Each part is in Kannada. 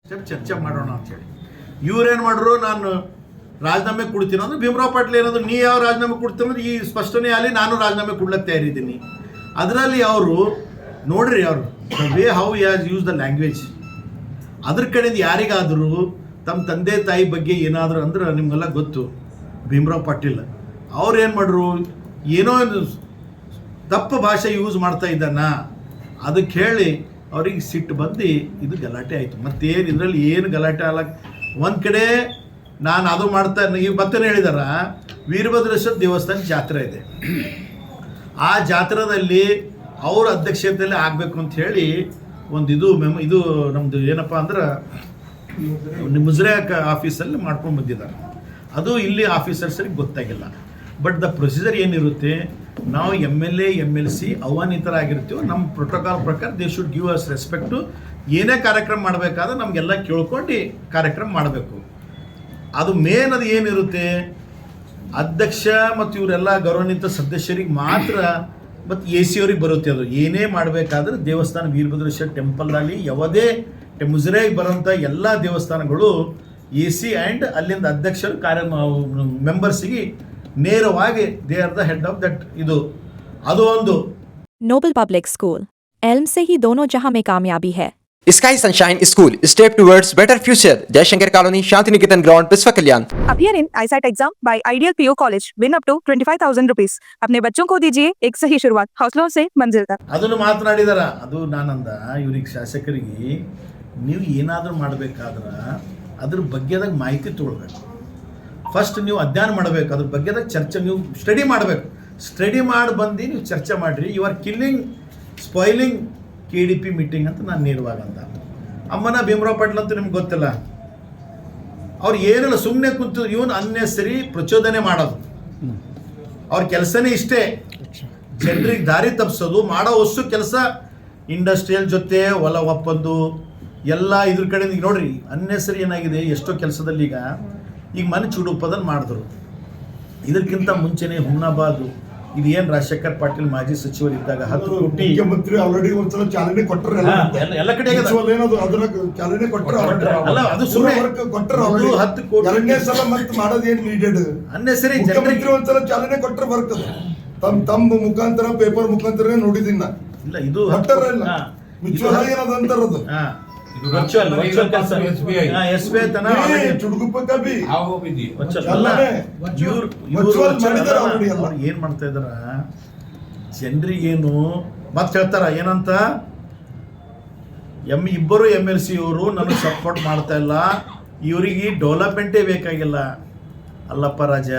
ಚರ್ಚೆ ಮಾಡೋಣ ಅಂತೇಳಿ ಇವ್ರೇನು ಮಾಡ್ರು, ನಾನು ರಾಜೀನಾಮೆ ಕೊಡ್ತೀನಿ ಅಂದ್ರೆ ಭೀಮರಾವ್ ಪಾಟೀಲ್ ಏನಾದ್ರು ನೀ ಯಾವ ರಾಜೀನಾಮೆ ಕೊಡ್ತೀನಿ ಅಂದ್ರೆ ಈ ಸ್ಪಷ್ಟನೆ ಆಗಲಿ, ನಾನು ರಾಜೀನಾಮೆ ಕೊಡ್ಲಕ್ಕೆ ತಯಾರಿದ್ದೀನಿ. ಅದರಲ್ಲಿ ಅವರು ನೋಡ್ರಿ, ಅವರು way how has use the language, ಅದ್ರ ಕಡೆಯಿಂದ ಯಾರಿಗಾದರೂ ತಮ್ಮ ತಂದೆ ತಾಯಿ ಬಗ್ಗೆ ಏನಾದರೂ ಅಂದ್ರೆ ನಿಮಗೆಲ್ಲ ಗೊತ್ತು. ಭೀಮರಾವ್ ಪಾಟೀಲ್ ಅವ್ರು ಏನು ಮಾಡ್ರು, ಏನೋ ತಪ್ಪು ಭಾಷೆ ಯೂಸ್ ಮಾಡ್ತಾ ಇದ್ದಾನ, ಅದಕ್ಕೆ ಹೇಳಿ ಅವ್ರಿಗೆ ಸಿಟ್ಟು ಬಂದು ಇದು ಗಲಾಟೆ ಆಯಿತು. ಮತ್ತೇನು ಇದರಲ್ಲಿ ಏನು ಗಲಾಟೆ ಆಗಕ್ಕೆ, ಒಂದು ಕಡೆ ನಾನು ಅದು ಮಾಡ್ತಾ ಈಗ ಮತ್ತೇನು ಹೇಳಿದಾರ, ವೀರಭದ್ರೇಶ್ವರ ದೇವಸ್ಥಾನ ಜಾತ್ರೆ ಇದೆ, ಆ ಜಾತ್ರೆಯಲ್ಲಿ ಅವ್ರ ಅಧ್ಯಕ್ಷತೆಯಲ್ಲಿ ಆಗಬೇಕು ಅಂತ ಹೇಳಿ ಒಂದು ಇದು ನಮ್ಮದು ಏನಪ್ಪ ಅಂದ್ರೆ ಮುಜರೆ ಆಫೀಸಲ್ಲಿ ಮಾಡ್ಕೊಂಡು ಬಂದಿದ್ದಾರೆ. ಅದು ಇಲ್ಲಿ ಆಫೀಸರ್ಸರಿಗೆ ಗೊತ್ತಾಗಿಲ್ಲ. ಬಟ್ ದ ಪ್ರೊಸೀಜರ್ ಏನಿರುತ್ತೆ, ನಾವು MLA MLC ಆಹ್ವಾನಿತರಾಗಿರ್ತೀವೋ ನಮ್ಮ ಪ್ರೋಟೋಕಾಲ್ ಪ್ರಕಾರ they should give us respect. ಏನೇ ಕಾರ್ಯಕ್ರಮ ಮಾಡಬೇಕಾದ್ರೆ ನಮಗೆಲ್ಲ ಕೇಳ್ಕೊಂಡು ಕಾರ್ಯಕ್ರಮ ಮಾಡಬೇಕು. ಅದು ಮೇನ್ ಅದು ಏನಿರುತ್ತೆ, ಅಧ್ಯಕ್ಷ ಮತ್ತು ಇವರೆಲ್ಲ ಗೌರವಾನ್ವಿತ ಸದಸ್ಯರಿಗೆ ಮಾತ್ರ ಮತ್ತು AC ಅವ್ರಿಗೆ ಬರುತ್ತೆ. ಅದು ಏನೇ ಮಾಡಬೇಕಾದ್ರೆ ದೇವಸ್ಥಾನ ವೀರಭದ್ರೇಶ್ವರ ಟೆಂಪಲ್ನಲ್ಲಿ ಯಾವುದೇ ಮುಜರೆಗೆ ಬರೋಂಥ ಎಲ್ಲ ದೇವಸ್ಥಾನಗಳು AC ಆ್ಯಂಡ್ ಅಲ್ಲಿಂದ ಅಧ್ಯಕ್ಷರು ಮೆಂಬರ್ಸಿಗೆ ನೇರವಾಗಿ they are the head of that. ಅದು ಒಂದು नोबल पब्लिक स्कूल एल्म से ही दोनों जहां में कामयाबी है. Sky sunshine school step towards better future, Jaishankar colony, Shanti Niketan ground, Biswa Kalyan. Appear in ISAT exam by Ideal PO College. Win up to 25,000 rupees. अपने बच्चों को दीजिए एक सही शुरुआत, हौसलों से मंजिल तक. ಅದನ್ನು ಮಾತನಾಡಿದಾರ. ಅದು ನಾನಂದ ಇವ್ರಿಗೆ ಶಾಸಕರಿಗೆ, ನೀವು ಏನಾದರೂ ಮಾಡಬೇಕಾದ್ರೆ ಅದ್ರ ಬಗ್ಗೆದಾಗ ಮಾಹಿತಿ ತೊಗೊಳ್ಬೇಕು. ಫಸ್ಟ್ ನೀವು ಅಧ್ಯಯನ ಮಾಡಬೇಕು, ಅದ್ರ ಬಗ್ಗೆದಾಗ ಚರ್ಚೆ, ನೀವು ಸ್ಟಡಿ ಮಾಡಬೇಕು. ಸ್ಟಡಿ ಮಾಡಿ ಬಂದು ನೀವು ಚರ್ಚೆ ಮಾಡಿರಿ. You are killing spoiling KDP meeting ಅಂತ ನಾನು ನೇರವಾಗಿ ಅಂದ. ಅಮ್ಮನ ಭೀಮರಾವ್ ಪಾಟೀಲ್ ಅಂತೂ ನಿಮ್ಗೆ ಗೊತ್ತಿಲ್ಲ, ಅವ್ರು ಏನಿಲ್ಲ, ಸುಮ್ಮನೆ ಕುಂತು ಇವನು ಅನ್ನೆಸರಿ ಪ್ರಚೋದನೆ ಮಾಡೋದು. ಅವ್ರ ಕೆಲಸನೇ ಇಷ್ಟೇ, ಜನರಿಗೆ ದಾರಿ ತಪ್ಪಿಸೋದು. ಮಾಡೋ ವಸ್ತು ಕೆಲಸ ಇಂಡಸ್ಟ್ರಿಯಲ್ ಜೊತೆ ಹೊಲ ಒಪ್ಪಂದು ಎಲ್ಲ ಇದ್ರ ಕಡೆಯಿಂದ ನೋಡ್ರಿ. ಅನ್ನೆಸರಿ ಏನಾಗಿದೆ ಎಷ್ಟೋ ಕೆಲಸದಲ್ಲಿ ಈಗ ಮನೆ ಚುಡುಪದಲ್ಲಿ ಮಾಡಿದ್ರು. ಇದಕ್ಕಿಂತ ಮುಂಚೆನೇ ಹುಮ್ನಾಬಾದು ಇದು ಏನು ರಾಜಶೇಖರ್ ಪಾಟೀಲ್ ಮಾಜಿ ಸಚಿವರಿದ್ದಾಗ 10 ಕೋಟಿ ಮುಖ್ಯಮಂತ್ರಿ ಆಲ್ರೆಡಿ ಒಂದ್ಸಲ ಚಾಲನೆ ಕೊಟ್ಟರೆ ಎಲ್ಲ ಕಡೆ ಚಾಲನೆ ಕೊಟ್ಟರೆ ಅಲ್ಲ, ಅದು ಸುಮ್ಮನೆ ಕೊಟ್ಟರೆ 10 ಕೋಟಿ ಎರಡನೇ ಸಲ ಮತ್ತೆ ಮಾಡೋದೇನು ನೀಡೆಡ್ ಅನ್ನೆಸರಿ. ಮುಖ್ಯಮಂತ್ರಿ ಒಂದ್ಸಲ ಚಾಲನೆ ಕೊಟ್ಟರೆ ಬರ್ತದೆ. ತಮ್ಮ ಮುಖಾಂತರ ಪೇಪರ್ ಮುಖಾಂತರ ನೋಡಿದಿನ್ನ ಇಲ್ಲ, ಇದು ಕೊಟ್ಟರೆ ಇಲ್ಲ ಮ್ಯೂಚುವಲ್ ಏನದ ಅಂತಾರದು ವರ್ಚುವಲ್ ಕೆಲಸ SBI ತನ ಚುಡುಗುಪ್ಪಕ್ಕ ಬಿ ಅವ್ರು ಏನ್ ಮಾಡ್ತಾ ಇದಾರ, ಜನರಿಗೇನು ಮತ್ತೆ ಹೇಳ್ತಾರ ಏನಂತ, ಇಬ್ಬರು MLC ಅವರು ನನಗೆ ಸಪೋರ್ಟ್ ಮಾಡ್ತಾ ಇಲ್ಲ, ಇವರಿಗೆ ಡೆವಲಪ್ಮೆಂಟೇ ಬೇಕಾಗಿಲ್ಲ. ಅಲ್ಲಪ್ಪ ರಾಜ,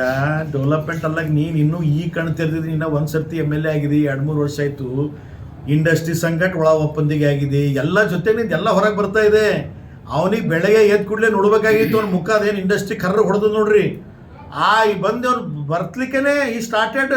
ಡೆವಲಪ್ಮೆಂಟ್ ಅಲ್ಲ, ನೀನು ಇನ್ನೂ ಕಣ್ ತೆರೆದಿದ್ದೀನಿ. ಇನ್ನೂ ಒಂದು ಸರ್ತಿ MLA ಆಗಿದೆ, 2-3 ವರ್ಷ ಆಯಿತು. ಇಂಡಸ್ಟ್ರಿ ಸಂಘಟ ಒಳ ಒಪ್ಪಂದಿಗೆ ಆಗಿದೆ, ಎಲ್ಲ ಜೊತೆಗೆ ಎಲ್ಲ ಹೊರಗೆ ಬರ್ತಾ ಇದೆ. ಅವನಿಗೆ ಬೆಳಗ್ಗೆ ಎದ್ದು ಕೂಡಲೇ ನೋಡ್ಬೇಕಾಗಿತ್ತು ಅವ್ನ ಮುಖ, ಅದೇನು ಇಂಡಸ್ಟ್ರಿ ಕರ್ರ ಹೊಡೆದು ನೋಡ್ರಿ. ಬಂದು ಅವ್ನು ಬರ್ತಲಿಕ್ಕೇ ಈ started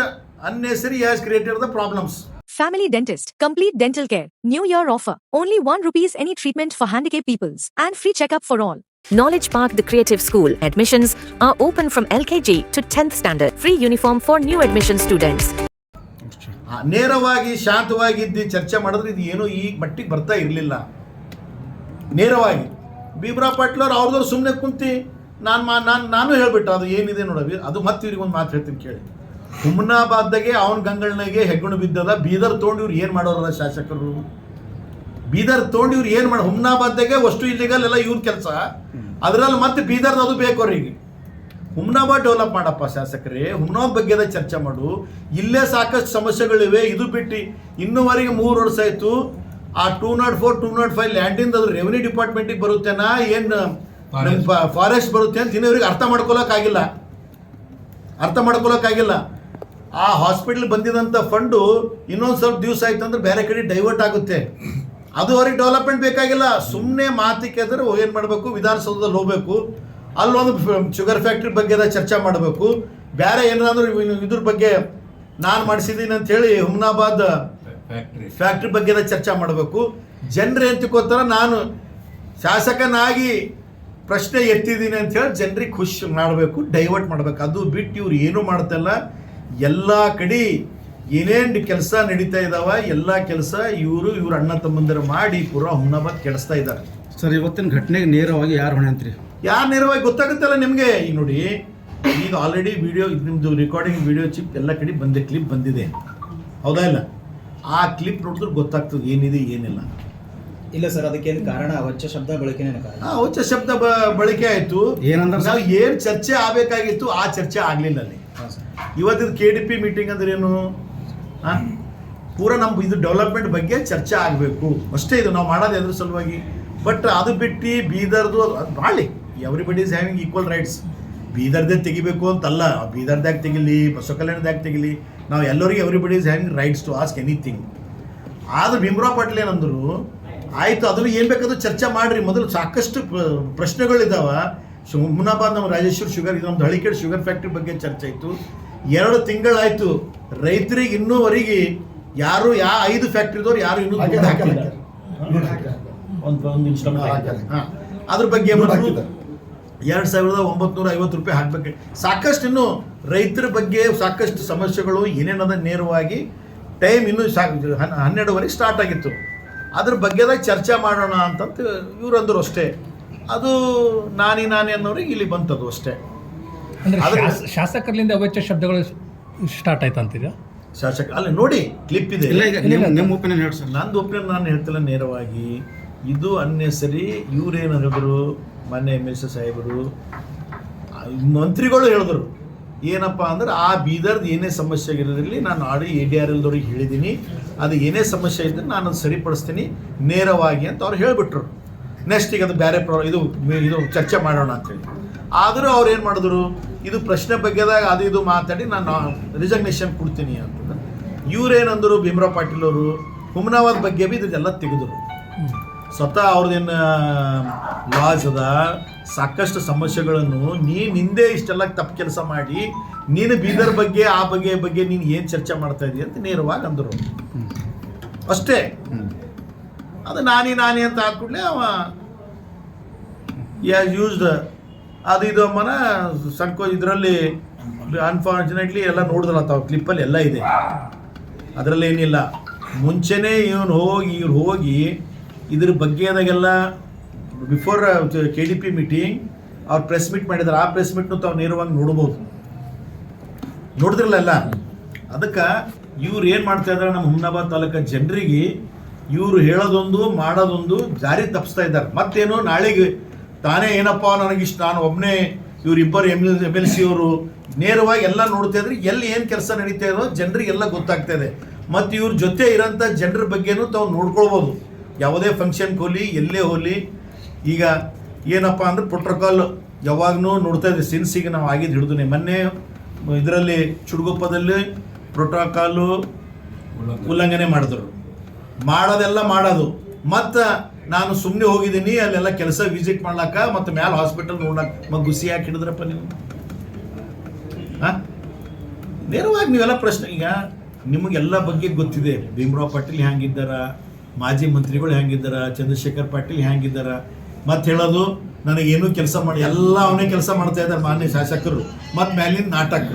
unnecessary has created the problems. Family Dentist, complete dental care. New year offer. Only ₹1 any treatment for handicapped peoples and free checkup for all. Knowledge Park, the creative school. Admissions are open from LKG to 10th standard. Free uniform for new admission students. ನೇರವಾಗಿ ಶಾಂತವಾಗಿದ್ದು ಚರ್ಚೆ ಮಾಡಿದ್ರೆ ಇದು ಏನೋ ಈ ಮಟ್ಟಿಗೆ ಬರ್ತಾ ಇರಲಿಲ್ಲ. ನೇರವಾಗಿ ಭೀಮರಾವ್ ಪಾಟೀಲ್ ಅವ್ರು ಅವ್ರದವ್ರು ಸುಮ್ಮನೆ ಕುಂತು ನಾನು ಹೇಳ್ಬಿಟ್ಟು ಅದು ಏನಿದೆ ನೋಡವಿ. ಅದು ಮತ್ತೆ ಇವ್ರಿಗೆ ಒಂದು ಮಾತು ಹೇಳ್ತೀನಿ ಕೇಳಿ. ಹುಮ್ನಾಬಾದ್ದಾಗೆ ಅವನ ಗಂಗಳನಾಗೆ ಹೆಗ್ಗಣ ಬಿದ್ದದ. ಬೀದರ್ ತೊಗೊಂಡು ಇವ್ರು ಏನು ಮಾಡೋರಲ್ಲ ಶಾಸಕರು, ಬೀದರ್ ತೊಗೊಂಡು ಇವ್ರು ಏನು ಮಾಡಿ, ಹುಮ್ನಾಬಾದ್ದಾಗೆ ಅಷ್ಟು ಇಲ್ಲಿಗಲ್ ಎಲ್ಲ ಇವ್ರ ಕೆಲಸ, ಅದರಲ್ಲಿ ಮತ್ತೆ ಬೀದರ್ದು ಅದು ಬೇಕು ಅವ್ರಿಗೆ. ಹುಮ್ನಾಬಾದ್ ಡೆವಲಪ್ ಮಾಡಪ್ಪ ಶಾಸಕರೇ, ಹುಮ್ನಾಬಾದ್ ಬಗ್ಗೆ ಚರ್ಚೆ ಮಾಡು. ಇಲ್ಲೇ ಸಾಕಷ್ಟು ಸಮಸ್ಯೆಗಳಿವೆ. ಇದು ಬಿಟ್ಟು ಇನ್ನೂವರೆಗೆ 3 ವರ್ಷ ಆಯಿತು. ಆ 204, 205 ಲ್ಯಾಂಡಿಂದ ಅದು ರೆವಿನ್ಯೂ ಡಿಪಾರ್ಟ್ಮೆಂಟಿಗೆ ಬರುತ್ತೇನಾ ಏನು ಫಾರೆಸ್ಟ್ ಬರುತ್ತೆ ಅಂತ ಇನ್ನೂವರೆಗೆ ಅರ್ಥ ಮಾಡ್ಕೊಳಕ್ಕಾಗಿಲ್ಲ. ಆ ಹಾಸ್ಪಿಟ್ಲ್ ಬಂದಿದಂಥ ಫಂಡು ಇನ್ನೊಂದು ಸ್ವಲ್ಪ ದಿವಸ ಆಯ್ತು ಅಂದ್ರೆ ಬೇರೆ ಕಡೆ ಡೈವರ್ಟ್ ಆಗುತ್ತೆ. ಅದು ಅವ್ರಿಗೆ ಡೆವಲಪ್ಮೆಂಟ್ ಬೇಕಾಗಿಲ್ಲ. ಸುಮ್ಮನೆ ಮಾತಿಗೆ ಎದ್ರೆ ಏನು ಮಾಡಬೇಕು, ವಿಧಾನಸೌಧದಲ್ಲಿ ಹೋಗಬೇಕು, ಅಲ್ಲೊಂದು ಶುಗರ್ ಫ್ಯಾಕ್ಟ್ರಿ ಬಗ್ಗೆ ಚರ್ಚೆ ಮಾಡಬೇಕು. ಬೇರೆ ಏನಾದರೂ ಇದ್ರ ಬಗ್ಗೆ ನಾನು ಮಾಡಿಸಿದ್ದೀನಿ ಅಂಥೇಳಿ ಹುಮ್ನಾಬಾದ್ ಫ್ಯಾಕ್ಟ್ರಿ ಬಗ್ಗೆ ಚರ್ಚೆ ಮಾಡಬೇಕು. ಜನರು ಏನು ತಿಳ್ಕೊತಾರ, ನಾನು ಶಾಸಕನಾಗಿ ಪ್ರಶ್ನೆ ಎತ್ತಿದ್ದೀನಿ ಅಂಥೇಳಿ ಜನರಿಗೆ ಖುಷಿ ಮಾಡಬೇಕು, ಡೈವರ್ಟ್ ಮಾಡಬೇಕು. ಅದು ಬಿಟ್ಟು ಇವ್ರು ಏನೂ ಮಾಡ್ತಾಯಿಲ್ಲ. ಎಲ್ಲ ಕಡೆ ಏನೇನು ಕೆಲಸ ನಡೀತಾ ಇದ್ದಾವೆ ಎಲ್ಲ ಕೆಲಸ ಇವ್ರ ಅಣ್ಣ ತಮ್ಮಂದಿರು ಮಾಡಿ ಪೂರಾ ಹುಮ್ನಾಬಾದ್ ಕೆಡಿಸ್ತಾ ಇದ್ದಾರೆ. ಸರ್ ಇವತ್ತಿನ ಘಟನೆಗೆ ನೇರವಾಗಿ ಯಾರು ಹೊಣೆ ಅಂತೀರಿ? ಯಾರು ನೇರವಾಗಿ ಗೊತ್ತಾಗುತ್ತಲ್ಲ ನಿಮಗೆ. ಈಗ ನೋಡಿ, ಈಗ ಆಲ್ರೆಡಿ ವಿಡಿಯೋ ನಿಮ್ಮದು ರೆಕಾರ್ಡಿಂಗ್ ವಿಡಿಯೋ ಚಿಪ್ ಎಲ್ಲ ಕಡೆ ಕ್ಲಿಪ್ ಬಂದಿದೆ, ಹೌದಾ ಇಲ್ಲ? ಆ ಕ್ಲಿಪ್ ನೋಡಿದ್ರೆ ಗೊತ್ತಾಗ್ತದೆ ಏನಿದೆ ಏನಿಲ್ಲ. ಇಲ್ಲ ಸರ್, ಅದಕ್ಕೇನು ಕಾರಣ ಅವಾಚ್ಯ ಶಬ್ದ ಬಳಕೆನೇ ಕಾರಣ. ಅವಾಚ್ಯ ಶಬ್ದ ಬಳಕೆ ಆಯಿತು. ಏನಂದ್ರೆ ನಾವು ಏನು ಚರ್ಚೆ ಆಗಬೇಕಾಗಿತ್ತು ಆ ಚರ್ಚೆ ಆಗಲಿಲ್ಲ ಅಲ್ಲಿ. ಇವತ್ತಿನ KDP ಮೀಟಿಂಗ್ ಅಂದ್ರೆ ಏನು? ಪೂರ ನಮ್ಮ ಇದು ಡೆವಲಪ್ಮೆಂಟ್ ಬಗ್ಗೆ ಚರ್ಚೆ ಆಗಬೇಕು ಅಷ್ಟೇ. ಇದು ನಾವು ಮಾಡೋದು ಅದ್ರ ಸಲುವಾಗಿ. ಬಟ್ ಅದು ಬಿಟ್ಟು ಬೀದರ್ದು ಅದು ಮಾಡಲಿ, everybody is having equal rights. ಬೀದರ್ದೇ ತೆಗಿಬೇಕು ಅಂತಲ್ಲ, ಬೀದರ್ದಾಗ ತೆಗಿಲಿ, ಬಸವಕಲ್ಯಾಣದಾಗ ತೆಗಿಲಿ, ನಾವು ಎಲ್ಲರಿಗೂ everybody is having rights to ask anything. ಆದ್ರೆ ಭೀಮರಾವ್ ಪಾಟೀಲ್ ಏನಂದ್ರು, ಆಯಿತು ಅದನ್ನು ಏನು ಬೇಕಾದ್ರೂ ಚರ್ಚೆ ಮಾಡಿರಿ. ಮೊದಲು ಸಾಕಷ್ಟು ಪ್ರಶ್ನೆಗಳಿದ್ದಾವೆ. ಹುಮ್ನಾಬಾದ್ ನಮ್ಮ ರಾಜೇಶ್ವರ್ ಶುಗರ್, ಇದು ನಮ್ದು ಹಳಿಕೇಡ್ ಶುಗರ್ ಫ್ಯಾಕ್ಟ್ರಿ ಬಗ್ಗೆ ಚರ್ಚೆ ಆಯಿತು. 2 ತಿಂಗಳಾಯಿತು, ರೈತರಿಗೆ ಇನ್ನೂವರೆಗೆ ಯಾರು 5 ಫ್ಯಾಕ್ಟ್ರಿದವ್ರು ಯಾರು ಇನ್ನೂ ದುಡ್ಡು ಹಾಕಿಲ್ಲ. ಅದ್ರ ಬಗ್ಗೆ 2,950 ರೂಪಾಯಿ ಹಾಕ್ಬೇಕು. ಸಾಕಷ್ಟು ಇನ್ನು ರೈತರ ಬಗ್ಗೆ ಸಾಕಷ್ಟು ಸಮಸ್ಯೆಗಳು ಏನೇನದ ನೇರವಾಗಿ ಟೈಮ್ ಇನ್ನೂ 12ವರೆಗೆ ಸ್ಟಾರ್ಟ್ ಆಗಿತ್ತು. ಅದ್ರ ಬಗ್ಗೆದಾಗ ಚರ್ಚೆ ಮಾಡೋಣ ಅಂತಂತ ಇವ್ರು ಅಂದರು ಅಷ್ಟೇ. ಅದು ನಾನಿ ಅನ್ನೋರಿಗೆ ಇಲ್ಲಿ ಬಂತದು ಅಷ್ಟೇ. ಶಾಸಕರಿಂದ ಅವಾಚ್ಯ ಶಬ್ದಗಳು ಸ್ಟಾರ್ಟ್ ಆಯ್ತು ಅಂತೀರಾ? ಶಾಸಕ ಅಲ್ಲಿ ನೋಡಿ ಕ್ಲಿಪ್ ಇದೆ. ಇಲ್ಲ, ಈಗ ನಿಮ್ಮ ಒಪಿನಿಯನ್ ಹೇಳಿ ಸರ್. ನಂದು ಒಪಿನಿಯನ್ ನಾನು ಹೇಳ್ತಿಲ್ಲ ನೇರವಾಗಿ. ಇದು ಅನ್ನೆಸರಿ ಇವ್ರೇನು ಹೇಳಿದ್ರು, ಮೊನ್ನೆ MLC ಸಾಹೇಬರು ಮಂತ್ರಿಗಳು ಹೇಳಿದ್ರು ಏನಪ್ಪ ಅಂದ್ರೆ, ಆ ಬೀದರ್ದು ಏನೇ ಸಮಸ್ಯೆ ಆಗಿರೋದ್ರಲ್ಲಿ ನಾನು ADRLದವ್ರಿಗೆ ಹೇಳಿದ್ದೀನಿ, ಅದು ಏನೇ ಸಮಸ್ಯೆ ಇದ್ದರೆ ನಾನು ಅದು ಸರಿಪಡಿಸ್ತೀನಿ ನೇರವಾಗಿ ಅಂತ ಅವ್ರು ಹೇಳಿಬಿಟ್ರು. ನೆಕ್ಸ್ಟ್ ಈಗ ಅದು ಬೇರೆ ಇದು ಚರ್ಚೆ ಮಾಡೋಣ ಅಂತೇಳಿ. ಆದರೂ ಅವ್ರು ಏನು ಮಾಡಿದ್ರು, ಇದು ಪ್ರಶ್ನೆ ಬಗ್ಗೆದಾಗ ಅದು ಇದು ಮಾತಾಡಿ ನಾನು ರಿಸಗ್ನೇಷನ್ ಕೊಡ್ತೀನಿ ಅಂತಂದ್ರೆ, ಇವ್ರೇನಂದರು ಭೀಮರಾವ್ ಪಾಟೀಲ್ ಅವರು ಹುಮ್ನಾಬಾದ್ ಬಗ್ಗೆ ಬಿ ಇದೆಲ್ಲ ತೆಗೆದರು. ಸ್ವತಃ ಅವ್ರದ್ದೇನು ಲಾಸ್ ಅದ, ಸಾಕಷ್ಟು ಸಮಸ್ಯೆಗಳನ್ನು ನಿಂದೆ ಇಷ್ಟೆಲ್ಲ ತಪ್ಪು ಕೆಲಸ ಮಾಡಿ ನೀನು ಬೀದರ್ ಬಗ್ಗೆ ಆ ಬಗ್ಗೆ ನೀನು ಏನು ಚರ್ಚೆ ಮಾಡ್ತಾ ಇದೀಯ ಅಂತ ನೇರವಾಗಿ ಅಂದರು ಅಷ್ಟೇ. ಅದು ನಾನಿ ಅಂತ ಹಾಕ್ಬಿಡ್ಲೆ ಅವ ಯೂಸ್ಡ್ ಅದು ಇದು ಅಮ್ಮನ ಇದರಲ್ಲಿ ಅನ್ಫಾರ್ಚುನೇಟ್ಲಿ ಎಲ್ಲ ನೋಡಿದ್ರಲ್ಲ ತಾವು ಕ್ಲಿಪ್ಪಲ್ಲಿ ಎಲ್ಲ ಇದೆ, ಅದರಲ್ಲಿ ಏನಿಲ್ಲ. ಮುಂಚೆನೇ ಇವ್ರು ಹೋಗಿ ಇದ್ರ ಬಗ್ಗೆದಾಗೆಲ್ಲ ಬಿಫೋರ್ KDP ಮೀಟಿಂಗ್ ಅವ್ರು ಪ್ರೆಸ್ ಮೀಟ್ ಮಾಡಿದ್ದಾರೆ. ಆ ಪ್ರೆಸ್ ಮೀಟ್ನು ತಾವು ನೇರವಾಗಿ ನೋಡಿದ್ರಲ್ಲ. ಅದಕ್ಕೆ ಇವ್ರು ಏನು ಮಾಡ್ತಾ ಇದ್ದಾರೆ, ನಮ್ಮ ಹುಮ್ನಾಬಾದ್ ತಾಲೂಕು ಜನರಿಗೆ ಇವರು ಹೇಳೋದೊಂದು ಮಾಡೋದೊಂದು ಜಾರಿ ತಪ್ಪಿಸ್ತಾ ಇದ್ದಾರೆ. ಮತ್ತೇನು ನಾಳೆಗೆ ತಾನೇ ಏನಪ್ಪ ನನಗಿಷ್ಟು ನಾನು ಒಬ್ಬನೇ ಇವರಿಬ್ಬರು MLC ಅವರು ನೇರವಾಗಿ ಎಲ್ಲ ನೋಡ್ತಾ ಇದ್ರೆ ಎಲ್ಲಿ ಏನು ಕೆಲಸ ನಡೀತಾ ಇರೋ ಜನರಿಗೆಲ್ಲ ಗೊತ್ತಾಗ್ತಾ ಇದೆ. ಮತ್ತು ಇವ್ರ ಜೊತೆ ಇರೋಂಥ ಜನರ ಬಗ್ಗೆನೂ ತಾವು ನೋಡ್ಕೊಳ್ಬೋದು. ಯಾವುದೇ ಫಂಕ್ಷನ್ಗೆ ಹೋಗಲಿ ಎಲ್ಲೇ ಹೋಗಲಿ. ಈಗ ಏನಪ್ಪ ಅಂದ್ರೆ ಪ್ರೋಟೋಕಾಲ್ ಯಾವಾಗೂ ನೋಡ್ತಾ ಇದ್ದೆ ಸಿನ್ಸಿಗೆ ನಾವು ಆಗಿದ್ದು ಹಿಡಿದು. ಮೊನ್ನೆ ಇದರಲ್ಲಿ ಚುಡುಗೊಪ್ಪದಲ್ಲಿ ಪ್ರೋಟೋಕಾಲು ಉಲ್ಲಂಘನೆ ಮಾಡಿದ್ರು. ಮಾಡೋದೆಲ್ಲ ಮಾಡೋದು. ಮತ್ತು ನಾನು ಸುಮ್ಮನೆ ಹೋಗಿದ್ದೀನಿ ಅಲ್ಲೆಲ್ಲ ಕೆಲಸ ವಿಸಿಟ್ ಮಾಡ್ಲಾಕ, ಮತ್ತು ಮ್ಯಾಲೆ ಹಾಸ್ಪಿಟಲ್ ನೋಡ್ಲಾಕ ಗುಸಿ ಯಾಕೆ ಹಿಡಿದ್ರಪ್ಪ ನೀವು? ನೇರವಾಗಿ ನೀವೆಲ್ಲ ಪ್ರಶ್ನೆ. ಈಗ ನಿಮಗೆಲ್ಲ ಬಗ್ಗೆ ಗೊತ್ತಿದೆ, ಭೀಮರಾವ್ ಪಾಟೀಲ್ ಹ್ಯಾಂಗಿದ್ದಾರ, ಮಾಜಿ ಮಂತ್ರಿಗಳು ಹ್ಯಾಂಗಿದ್ದಾರ, ಚಂದ್ರಶೇಖರ್ ಪಾಟೀಲ್ ಹ್ಯಾಂಗಿದ್ದಾರ. ಮತ್ತು ಹೇಳೋದು ನನಗೇನು ಕೆಲಸ ಮಾಡಿ ಎಲ್ಲ ಅವನೇ ಕೆಲಸ ಮಾಡ್ತಾ ಇದ್ದಾರೆ ಮಾನ್ಯ ಶಾಸಕರು. ಮತ್ತು ಮ್ಯಾಲಿನ ನಾಟಕ